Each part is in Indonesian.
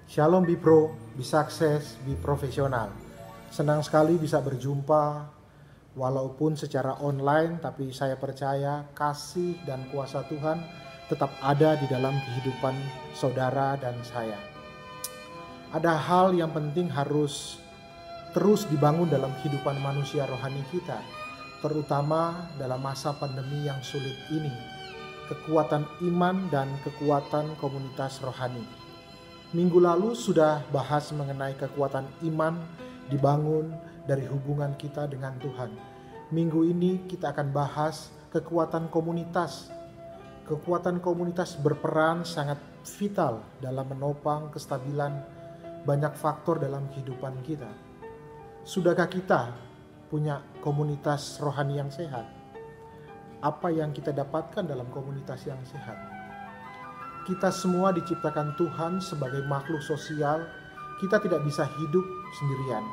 Shalom Bipro, be sukses, be profesional. Senang sekali bisa berjumpa walaupun secara online, tapi saya percaya kasih dan kuasa Tuhan tetap ada di dalam kehidupan saudara dan saya. Ada hal yang penting harus terus dibangun dalam kehidupan manusia rohani kita, terutama dalam masa pandemi yang sulit ini. Kekuatan iman dan kekuatan komunitas rohani. Minggu lalu sudah bahas mengenai kekuatan iman dibangun dari hubungan kita dengan Tuhan. Minggu ini kita akan bahas kekuatan komunitas. Kekuatan komunitas berperan sangat vital dalam menopang kestabilan banyak faktor dalam kehidupan kita. Sudahkah kita punya komunitas rohani yang sehat? Apa yang kita dapatkan dalam komunitas yang sehat? Kita semua diciptakan Tuhan sebagai makhluk sosial. Kita tidak bisa hidup sendirian.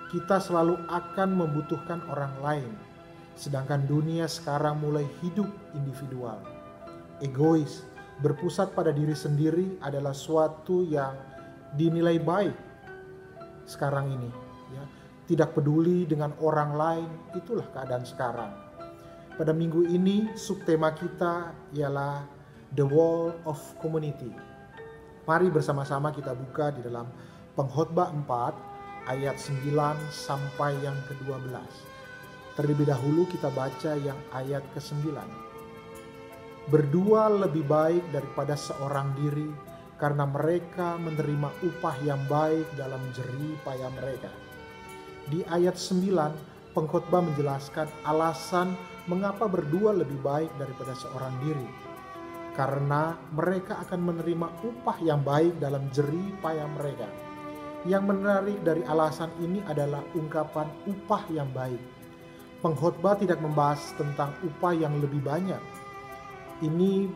Kita selalu akan membutuhkan orang lain. Sedangkan dunia sekarang mulai hidup individual. Egois, berpusat pada diri sendiri adalah suatu yang dinilai baik sekarang ini. Tidak peduli dengan orang lain, itulah keadaan sekarang. Pada minggu ini subtema kita ialah The Wall of Community. Mari bersama-sama kita buka di dalam Pengkhotbah 4 ayat 9 sampai yang ke-12. Terlebih dahulu kita baca yang ayat ke-9. Berdua lebih baik daripada seorang diri, karena mereka menerima upah yang baik dalam jerih payah mereka. Di ayat 9, pengkhotbah menjelaskan alasan mengapa berdua lebih baik daripada seorang diri. Karena mereka akan menerima upah yang baik dalam jerih payah mereka. Yang menarik dari alasan ini adalah ungkapan upah yang baik. Pengkhotbah tidak membahas tentang upah yang lebih banyak. Ini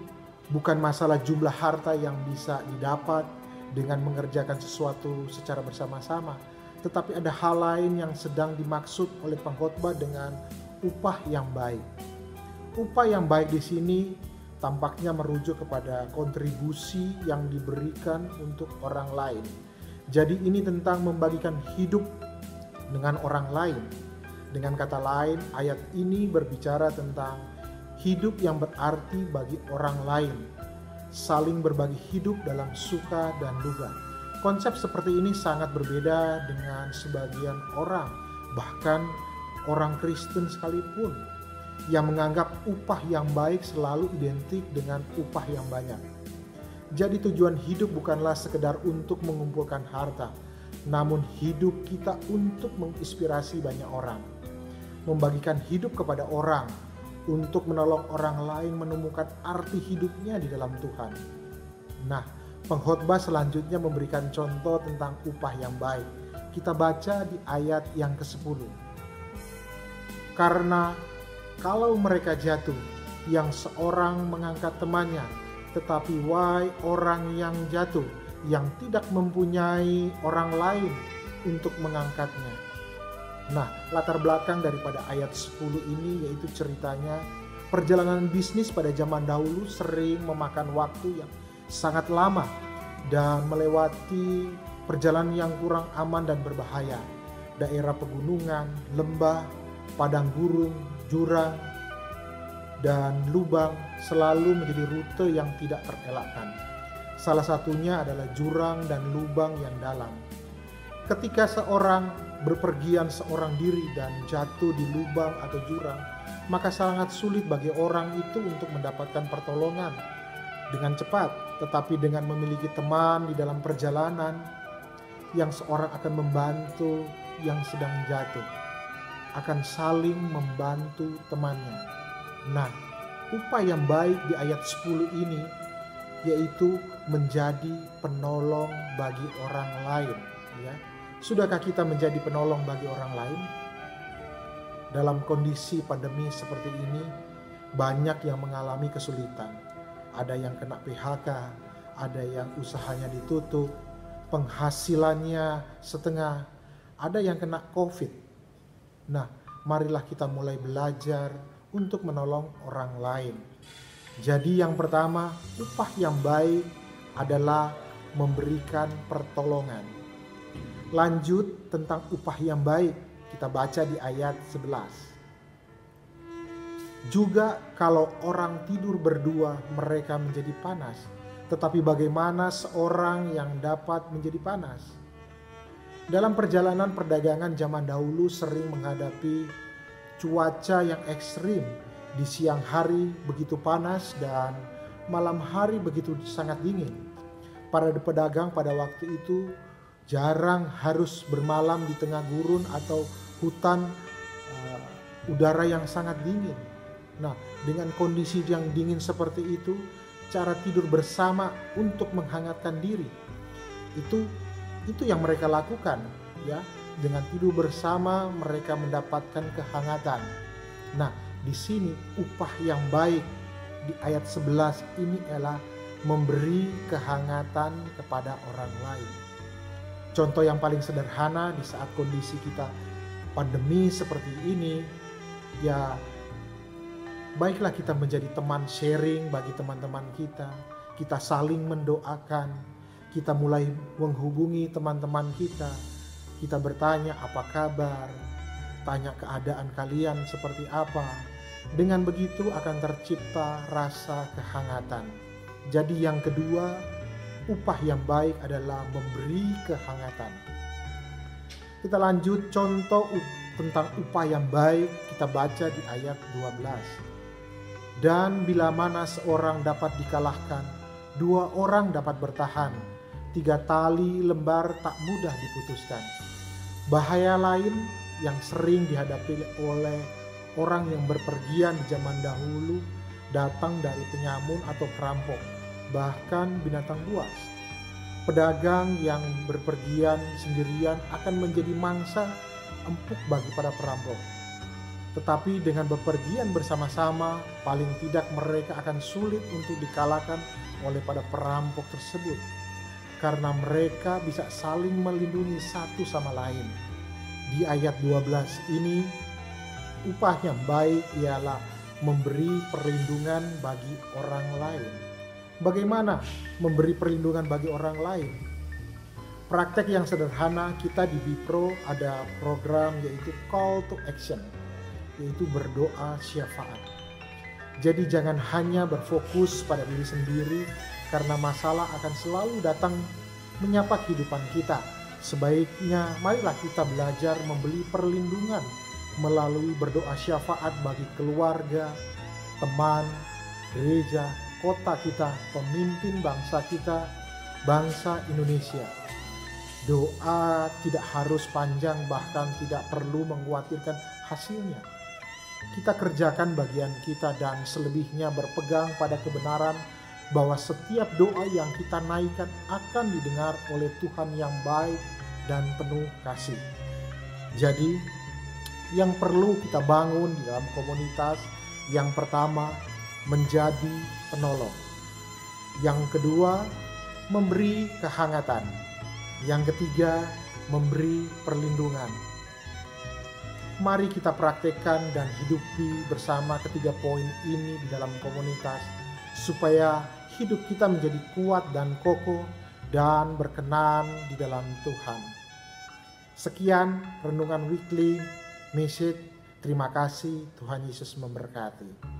bukan masalah jumlah harta yang bisa didapat dengan mengerjakan sesuatu secara bersama-sama, tetapi ada hal lain yang sedang dimaksud oleh pengkhotbah dengan upah yang baik. Upah yang baik di sini tampaknya merujuk kepada kontribusi yang diberikan untuk orang lain. Jadi ini tentang membagikan hidup dengan orang lain. Dengan kata lain, ayat ini berbicara tentang hidup yang berarti bagi orang lain. Saling berbagi hidup dalam suka dan duka. Konsep seperti ini sangat berbeda dengan sebagian orang, bahkan orang Kristen sekalipun, yang menganggap upah yang baik selalu identik dengan upah yang banyak. Jadi tujuan hidup bukanlah sekedar untuk mengumpulkan harta, namun hidup kita untuk menginspirasi banyak orang. Membagikan hidup kepada orang, untuk menolong orang lain menemukan arti hidupnya di dalam Tuhan. Nah, pengkhotbah selanjutnya memberikan contoh tentang upah yang baik. Kita baca di ayat yang ke-10. Karena kalau mereka jatuh, yang seorang mengangkat temannya, tetapi wahai orang yang jatuh, yang tidak mempunyai orang lain untuk mengangkatnya. Nah, latar belakang daripada ayat 10 ini yaitu ceritanya perjalanan bisnis pada zaman dahulu sering memakan waktu yang sangat lama dan melewati perjalanan yang kurang aman dan berbahaya. Daerah pegunungan, lembah, padang gurun, jurang, dan lubang selalu menjadi rute yang tidak terelakkan. Salah satunya adalah jurang dan lubang yang dalam. Ketika seorang berpergian seorang diri dan jatuh di lubang atau jurang, maka sangat sulit bagi orang itu untuk mendapatkan pertolongan dengan cepat. Tetapi dengan memiliki teman di dalam perjalanan, yang seorang akan membantu yang sedang jatuh, akan saling membantu temannya. Nah, upah yang baik di ayat 10 ini yaitu menjadi penolong bagi orang lain. Ya. Sudahkah kita menjadi penolong bagi orang lain? Dalam kondisi pandemi seperti ini, banyak yang mengalami kesulitan. Ada yang kena PHK, ada yang usahanya ditutup, penghasilannya setengah, ada yang kena COVID. Nah, marilah kita mulai belajar untuk menolong orang lain. Jadi yang pertama, upah yang baik adalah memberikan pertolongan. Lanjut tentang upah yang baik, kita baca di ayat 11. Juga kalau orang tidur berdua mereka menjadi panas, tetapi bagaimana seorang yang dapat menjadi panas? Dalam perjalanan perdagangan zaman dahulu sering menghadapi cuaca yang ekstrim. Di siang hari begitu panas dan malam hari begitu sangat dingin. Para pedagang pada waktu itu jarang harus bermalam di tengah gurun atau hutan udara yang sangat dingin. Nah, dengan kondisi yang dingin seperti itu, cara tidur bersama untuk menghangatkan diri itu yang mereka lakukan, ya. Dengan tidur bersama mereka mendapatkan kehangatan. Nah, di sini upah yang baik di ayat 11 ini adalah memberi kehangatan kepada orang lain. Contoh yang paling sederhana di saat kondisi kita pandemi seperti ini, ya baiklah kita menjadi teman sharing bagi teman-teman kita. Kita saling mendoakan, kita mulai menghubungi teman-teman kita. Kita bertanya apa kabar, tanya keadaan kalian seperti apa. Dengan begitu akan tercipta rasa kehangatan. Jadi yang kedua, upah yang baik adalah memberi kehangatan. Kita lanjut contoh tentang upah yang baik, kita baca di ayat 12. Dan bila mana seorang dapat dikalahkan, 2 orang dapat bertahan, 3 tali lembar tak mudah diputuskan. Bahaya lain yang sering dihadapi oleh orang yang berpergian di zaman dahulu datang dari penyamun atau perampok, bahkan binatang buas. Pedagang yang berpergian sendirian akan menjadi mangsa empuk bagi para perampok. Tetapi dengan bepergian bersama-sama, paling tidak mereka akan sulit untuk dikalahkan oleh para perampok tersebut. Karena mereka bisa saling melindungi satu sama lain. Di ayat 12 ini, upah yang baik ialah memberi perlindungan bagi orang lain. Bagaimana memberi perlindungan bagi orang lain? Praktek yang sederhana, kita di Bipro ada program yaitu call to action, yaitu berdoa syafaat. Jadi jangan hanya berfokus pada diri sendiri, karena masalah akan selalu datang menyapa kehidupan kita. Sebaiknya marilah kita belajar memberi perlindungan melalui berdoa syafaat bagi keluarga, teman, gereja, kota kita, pemimpin bangsa kita, bangsa Indonesia. Doa tidak harus panjang, bahkan tidak perlu mengkhawatirkan hasilnya. Kita kerjakan bagian kita dan selebihnya berpegang pada kebenaran bahwa setiap doa yang kita naikkan akan didengar oleh Tuhan yang baik dan penuh kasih. Jadi, yang perlu kita bangun di dalam komunitas, yang pertama, menjadi penolong. Yang kedua, memberi kehangatan. Yang ketiga, memberi perlindungan. Mari kita praktekkan dan hidupi bersama ketiga poin ini di dalam komunitas, supaya hidup kita menjadi kuat dan kokoh dan berkenan di dalam Tuhan. Sekian renungan weekly message. Terima kasih, Tuhan Yesus memberkati.